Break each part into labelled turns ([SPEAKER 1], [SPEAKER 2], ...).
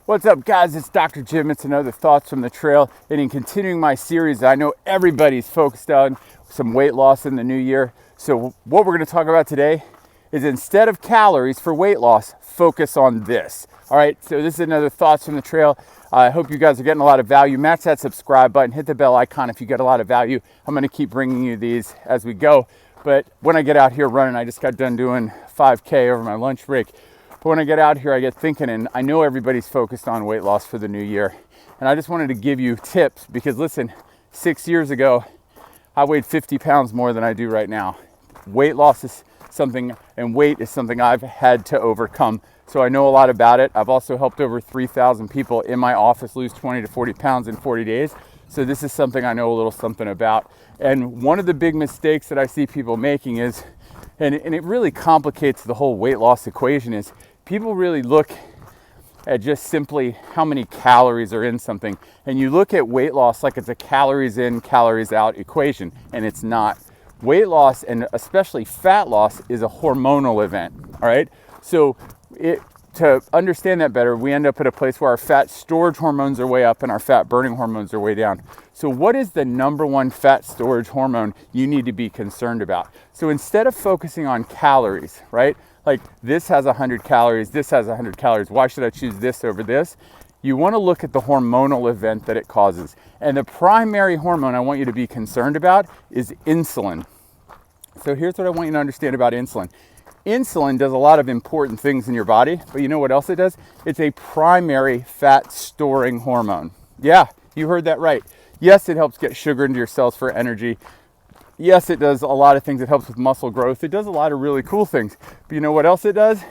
[SPEAKER 1] What's up, guys? It's Dr. Jim. It's another Thoughts from the Trail. And in continuing my series, I know everybody's focused on some weight loss in the new year. So what we're going to talk about today is, instead of calories for weight loss, focus on this. All right, so this is another Thoughts from the Trail. I hope you guys are getting a lot of value. Match that subscribe button, hit the bell icon if you get a lot of value. I'm going to keep bringing you these as we go. But when I get out here running, I just got done doing 5K over my lunch break. But when I get out here, I get thinking, and I know everybody's focused on weight loss for the new year. And I just wanted to give you tips because, listen, 6 years ago, I weighed 50 pounds more than I do right now. Weight loss is something, and weight is something I've had to overcome. So I know a lot about it. I've also helped over 3,000 people in my office lose 20 to 40 pounds in 40 days. So this is something I know a little something about. And one of the big mistakes that I see people making is, and it really complicates the whole weight loss equation, is people really look at just simply how many calories are in something. And you look at weight loss like it's a calories in, calories out equation, and it's not. Weight loss, and especially fat loss, is a hormonal event, all right? So to understand that better, we end up at a place where our fat storage hormones are way up and our fat burning hormones are way down. So what is the number one fat storage hormone you need to be concerned about? So instead of focusing on calories, right? Like this has 100 calories, this has 100 calories. Why should I choose this over this? You want to look at the hormonal event that it causes. And the primary hormone I want you to be concerned about is insulin. So here's what I want you to understand about insulin. Insulin does a lot of important things in your body, but you know what else it does? It's a primary fat storing hormone. Yeah, you heard that right. Yes, it helps get sugar into your cells for energy. Yes, it does a lot of things. It helps with muscle growth. It does a lot of really cool things. But you know what else it does?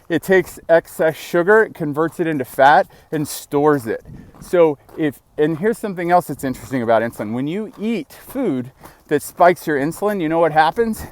[SPEAKER 1] It takes excess sugar, it converts it into fat, and stores it. So and here's something else that's interesting about insulin. When you eat food that spikes your insulin, you know what happens?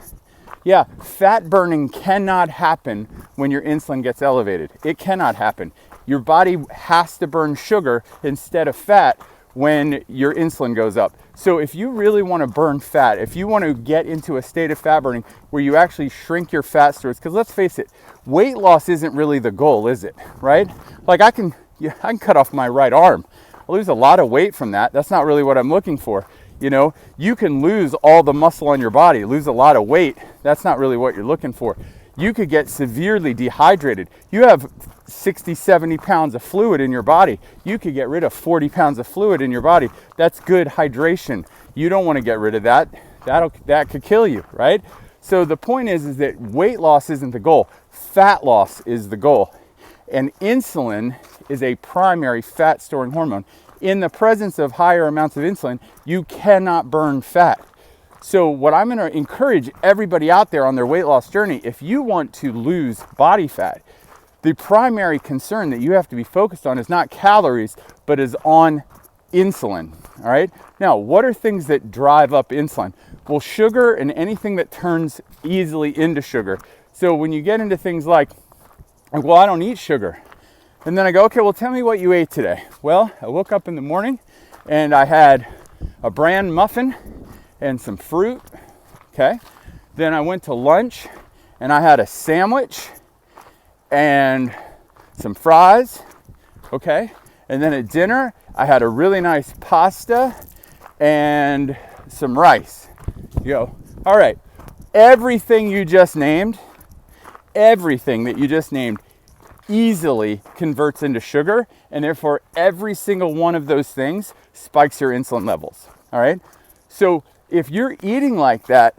[SPEAKER 1] Yeah, fat burning cannot happen when your insulin gets elevated. It cannot happen. Your body has to burn sugar instead of fat when your insulin goes up. So if you really want to burn fat, if you want to get into a state of fat burning where you actually shrink your fat stores, because let's face it, weight loss isn't really the goal, is it? Right? Like I can cut off my right arm. I lose a lot of weight from that. That's not really what I'm looking for. You know, you can lose all the muscle on your body, lose a lot of weight. That's not really what you're looking for. You could get severely dehydrated. You have 60, 70 pounds of fluid in your body. You could get rid of 40 pounds of fluid in your body. That's good hydration. You don't want to get rid of that. That could kill you, right? So the point is that weight loss isn't the goal. Fat loss is the goal. And insulin is a primary fat storing hormone. In the presence of higher amounts of insulin, you cannot burn fat. So what I'm going to encourage everybody out there on their weight loss journey, if you want to lose body fat, the primary concern that you have to be focused on is not calories, but is on insulin. All right. Now, what are things that drive up insulin? Well, sugar and anything that turns easily into sugar. So when you get into things like, well, I don't eat sugar. And then I go, okay, well, tell me what you ate today. Well, I woke up in the morning and I had a bran muffin and some fruit, okay? Then I went to lunch and I had a sandwich and some fries, okay? And then at dinner, I had a really nice pasta and some rice. You go, all right, everything that you just named easily converts into sugar, and therefore every single one of those things spikes your insulin levels, all right? So if you're eating like that,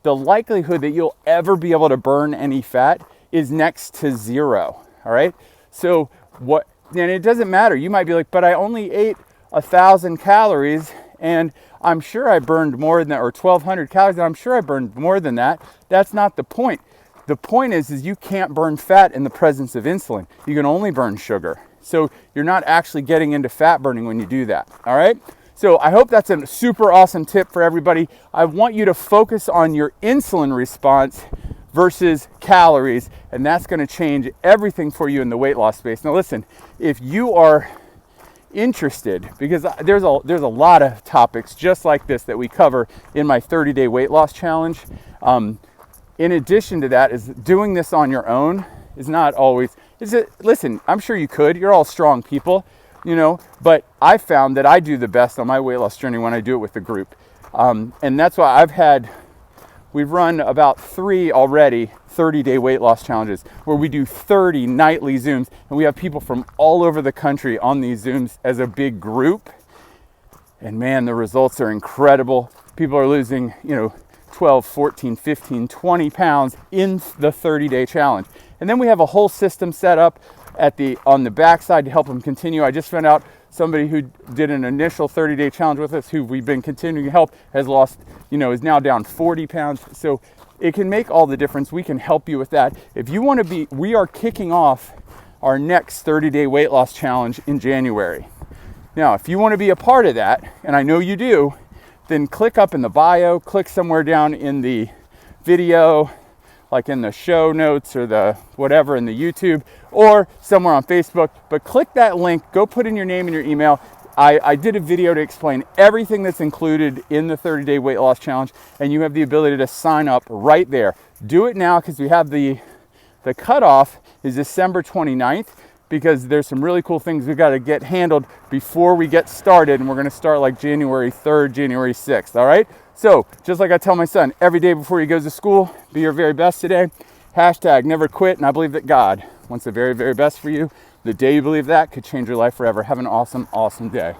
[SPEAKER 1] the likelihood that you'll ever be able to burn any fat is next to zero, all right? So and it doesn't matter. You might be like, but I only ate 1,000 calories and I'm sure I burned more than that, or 1,200 calories, and I'm sure I burned more than that. That's not the point. The point is you can't burn fat in the presence of insulin. You can only burn sugar. So you're not actually getting into fat burning when you do that, all right? So I hope that's a super awesome tip for everybody. I want you to focus on your insulin response versus calories, and that's going to change everything for you in the weight loss space. Now listen, if you are interested, because there's a lot of topics just like this that we cover in my 30-day weight loss challenge. In addition to that, is doing this on your own is not always Listen, I'm sure you could. You're all strong people, you know, but I found that I do the best on my weight loss journey when I do it with the group. And that's why we've run about 3 already 30-day weight loss challenges where we do 30 nightly Zooms, and we have people from all over the country on these Zooms as a big group. And man, the results are incredible. People are losing, 12, 14, 15, 20 pounds in the 30-day challenge. And then we have a whole system set up on the backside to help them continue. I just found out somebody who did an initial 30-day challenge with us, who we've been continuing to help, has lost, is now down 40 pounds. So it can make all the difference. We can help you with that. If you want to we are kicking off our next 30-day weight loss challenge in January. Now, if you want to be a part of that, and I know you do, then click up in the bio, click somewhere down in the video, like in the show notes or the whatever in the YouTube, or somewhere on Facebook, but click that link, go put in your name and your email. I did a video to explain everything that's included in the 30-day weight loss challenge, and you have the ability to sign up right there. Do it now, because we have the cutoff is December 29th, because there's some really cool things we got to get handled before we get started, and we're going to start like January 3rd, January 6th, all right? So, just like I tell my son, every day before he goes to school, be your very best today. # never quit, and I believe that God wants the very, very best for you. The day you believe that could change your life forever. Have an awesome, awesome day.